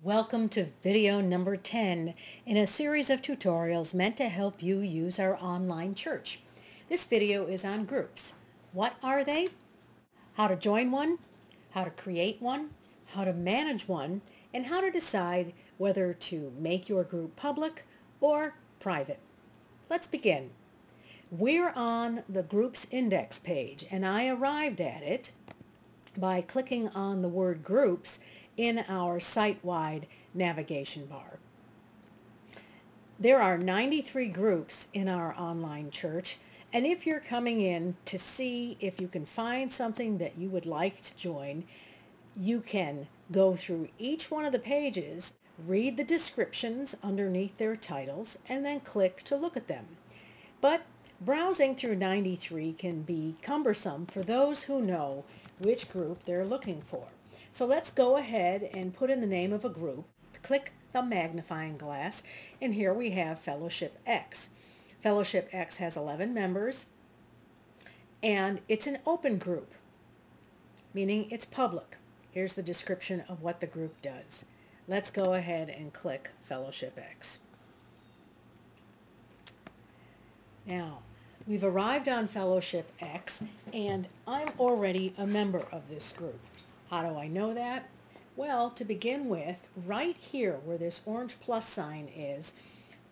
Welcome to video number 10 in a series of tutorials meant to help you use our online church. This video is on groups. What are they? How to join one, how to create one, how to manage one, and how to decide whether to make your group public or private. Let's begin. We're on the Groups Index page, and I arrived at it by clicking on the word groups in our site-wide navigation bar. There are 93 groups in our online church, and if you're coming in to see if you can find something that you would like to join, you can go through each one of the pages, read the descriptions underneath their titles, and then click to look at them. But browsing through 93 can be cumbersome for those who know which group they're looking for. So let's go ahead and put in the name of a group, click the magnifying glass, and here we have Fellowship X. Fellowship X has 11 members, and it's an open group, meaning it's public. Here's the description of what the group does. Let's go ahead and click Fellowship X. Now, we've arrived on Fellowship X, and I'm already a member of this group. How do I know that? Well, to begin with, right here where this orange plus sign is,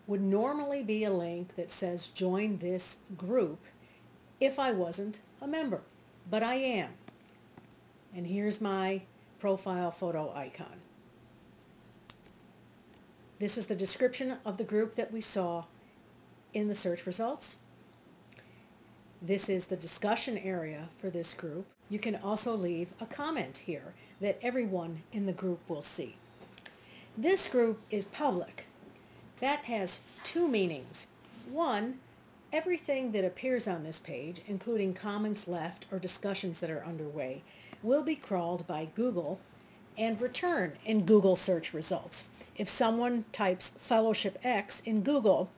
would normally be a link that says join this group if I wasn't a member, but I am. And here's my profile photo icon. This is the description of the group that we saw in the search results. This is the discussion area for this group. You can also leave a comment here that everyone in the group will see. This group is public. That has two meanings. One, everything that appears on this page, including comments left or discussions that are underway, will be crawled by Google and return in Google search results. If someone types Fellowship X in Google,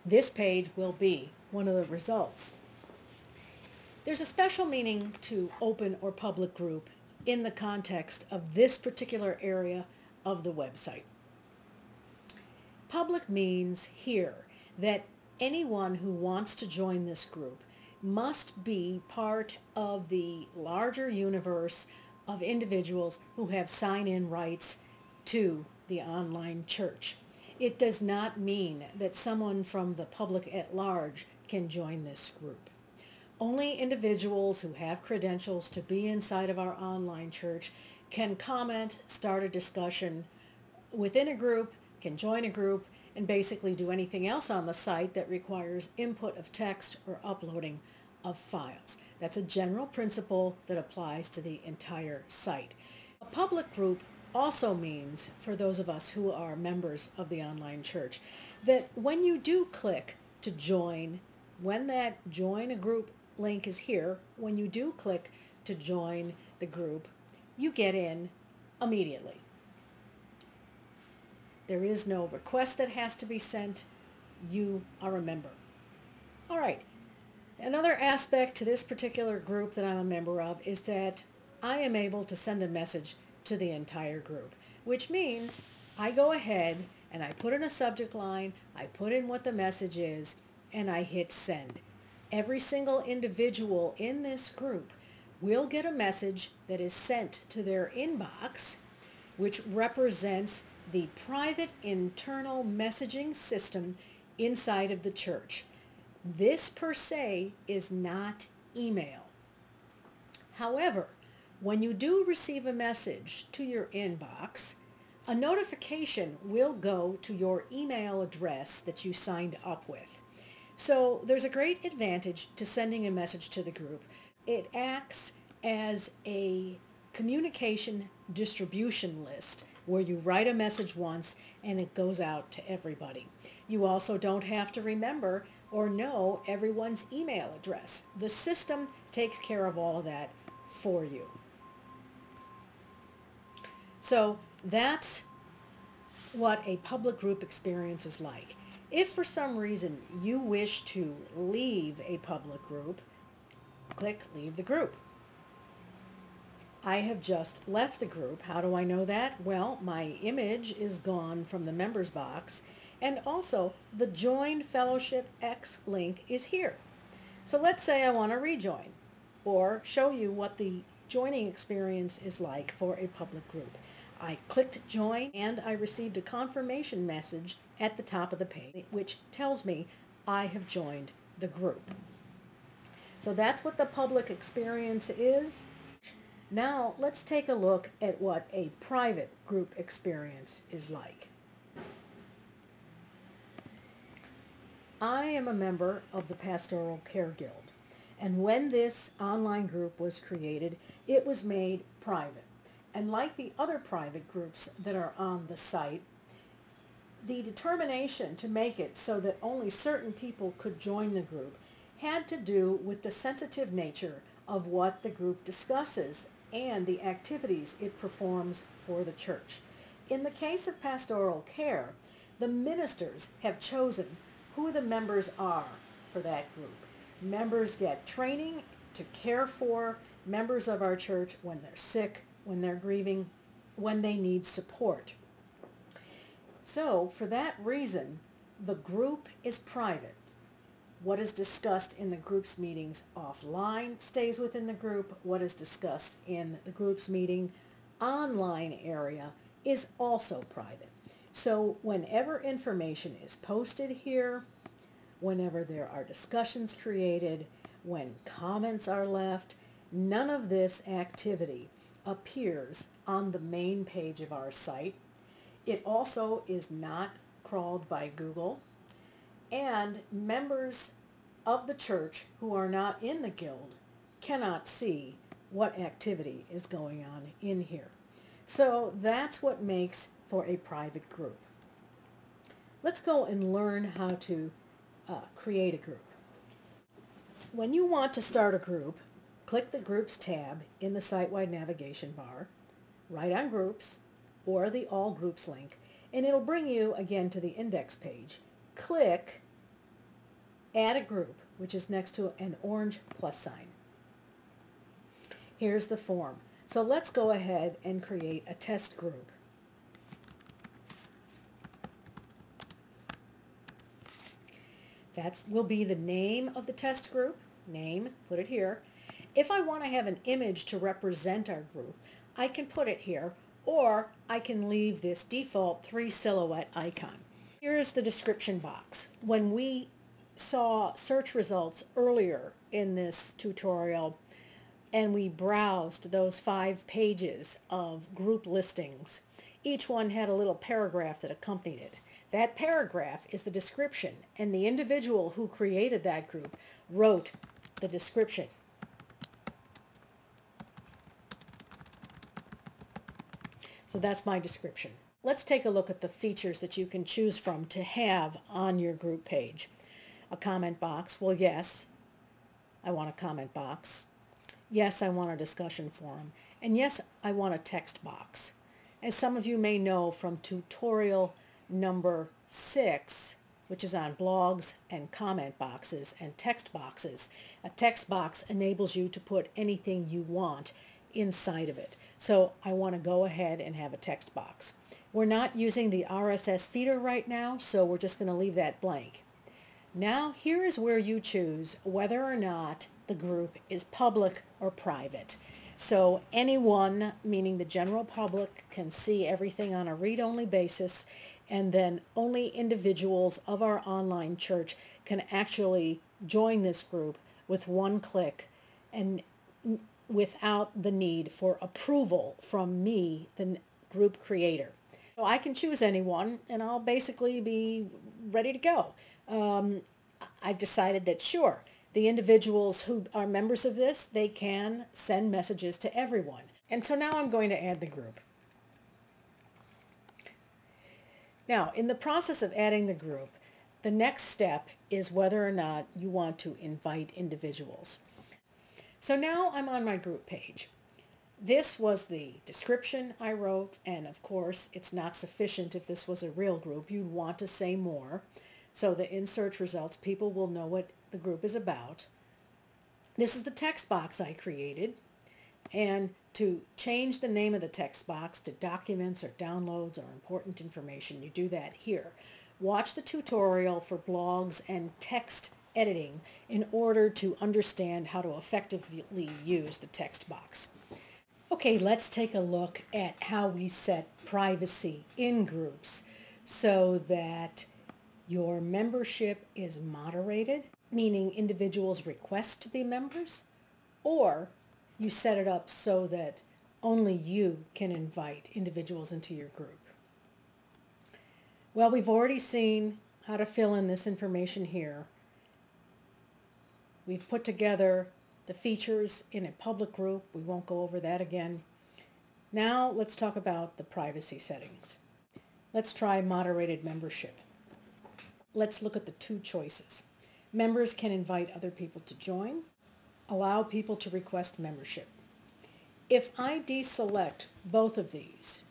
this page will be one of the results. There's a special meaning to open or public group in the context of this particular area of the website. Public means here that anyone who wants to join this group must be part of the larger universe of individuals who have sign-in rights to the online church. It does not mean that someone from the public at large can join this group. Only individuals who have credentials to be inside of our online church can comment, start a discussion within a group, can join a group, and basically do anything else on the site that requires input of text or uploading of files. That's a general principle that applies to the entire site. A public group also means, for those of us who are members of the online church, that when you do click to join, when that join a group link is here, when you do click to join the group, you get in immediately. There is no request that has to be sent. You are a member. All right. Another aspect to this particular group that I'm a member of is that I am able to send a message to the entire group, which means I go ahead and I put in a subject line, I put in what the message is, and I hit send. Every single individual in this group will get a message that is sent to their inbox, which represents the private internal messaging system inside of the church. This per se is not email. However, when you do receive a message to your inbox, a notification will go to your email address that you signed up with. So there's a great advantage to sending a message to the group. It acts as a communication distribution list where you write a message once and it goes out to everybody. You also don't have to remember or know everyone's email address. The system takes care of all of that for you. So that's what a public group experience is like. If for some reason you wish to leave a public group, click Leave the Group. I have just left the group. How do I know that? Well, my image is gone from the members box, and also the Join Fellowship X link is here. So let's say I want to rejoin or show you what the joining experience is like for a public group. I clicked join and I received a confirmation message at the top of the page which tells me I have joined the group. So that's what the public experience is. Now let's take a look at what a private group experience is like. I am a member of the Pastoral Care Guild, and when this online group was created, it was made private. And like the other private groups that are on the site, the determination to make it so that only certain people could join the group had to do with the sensitive nature of what the group discusses and the activities it performs for the church. In the case of pastoral care, the ministers have chosen who the members are for that group. Members get training to care for members of our church when they're sick, when they're grieving, when they need support. So, for that reason, the group is private. What is discussed in the group's meetings offline stays within the group. What is discussed in the group's meeting online area is also private. So whenever information is posted here, whenever there are discussions created, when comments are left, none of this activity appears on the main page of our site. It also is not crawled by Google, and members of the church who are not in the guild cannot see what activity is going on in here. So that's what makes for a private group. Let's go and learn how to create a group. When you want to start a group, click the Groups tab in the site-wide navigation bar, right on Groups, or the All Groups link, and it'll bring you again to the index page. Click Add a Group, which is next to an orange plus sign. Here's the form. So let's go ahead and create a test group. That will be the name of the test group. Name, put it here. If I want to have an image to represent our group, I can put it here, or I can leave this default 3 silhouette icon. Here's the description box. When we saw search results earlier in this tutorial, and we browsed those 5 pages of group listings, each one had a little paragraph that accompanied it. That paragraph is the description, and the individual who created that group wrote the description. So that's my description. Let's take a look at the features that you can choose from to have on your group page. A comment box. Well, yes, I want a comment box. Yes, I want a discussion forum. And yes, I want a text box. As some of you may know from tutorial number 6, which is on blogs and comment boxes and text boxes, a text box enables you to put anything you want inside of it. So I want to go ahead and have a text box. We're not using the RSS feeder right now, so we're just going to leave that blank. Now here is where you choose whether or not the group is public or private. So anyone, meaning the general public, can see everything on a read-only basis, and then only individuals of our online church can actually join this group with one click and without the need for approval from me, the group creator. So I can choose anyone, and I'll basically be ready to go. I've decided that sure, the individuals who are members of this, they can send messages to everyone. And so now I'm going to add the group. Now, in the process of adding the group, the next step is whether or not you want to invite individuals. So now I'm on my group page. This was the description I wrote, and of course it's not sufficient if this was a real group. You'd want to say more so that in search results people will know what the group is about. This is the text box I created, and To change the name of the text box to documents or downloads or important information, you do that here. Watch the tutorial for blogs and text editing in order to understand how to effectively use the text box. Okay, let's take a look at how we set privacy in groups so that your membership is moderated, meaning individuals request to be members, or you set it up so that only you can invite individuals into your group. Well, we've already seen how to fill in this information here. We've put together the features in a public group. We won't go over that again. Now let's talk about the privacy settings. Let's try moderated membership. Let's look at the two choices. Members can invite other people to join, allow people to request membership. If I deselect both of these,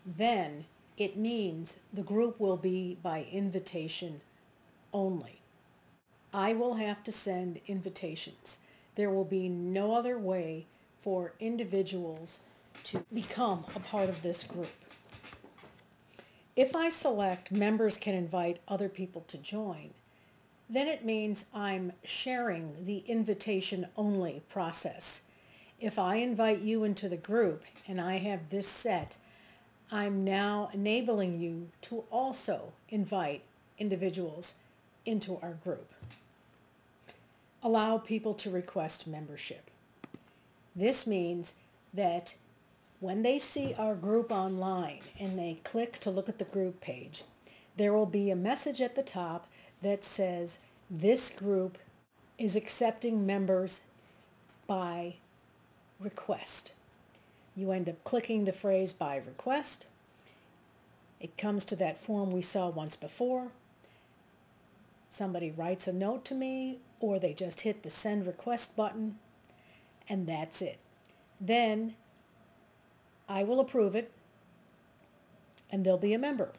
then it means the group will be by invitation only. I will have to send invitations. There will be no other way for individuals to become a part of this group. If I select members can invite other people to join, then it means I'm sharing the invitation only process. If I invite you into the group and I have this set, I'm now enabling you to also invite individuals into our group. Allow people to request membership. This means that when they see our group online and they click to look at the group page, there will be a message at the top that says this group is accepting members by request. You end up clicking the phrase by request. It comes to that form we saw once before. Somebody writes a note to me, or they just hit the send request button, and that's it. Then I will approve it, and they'll be a member.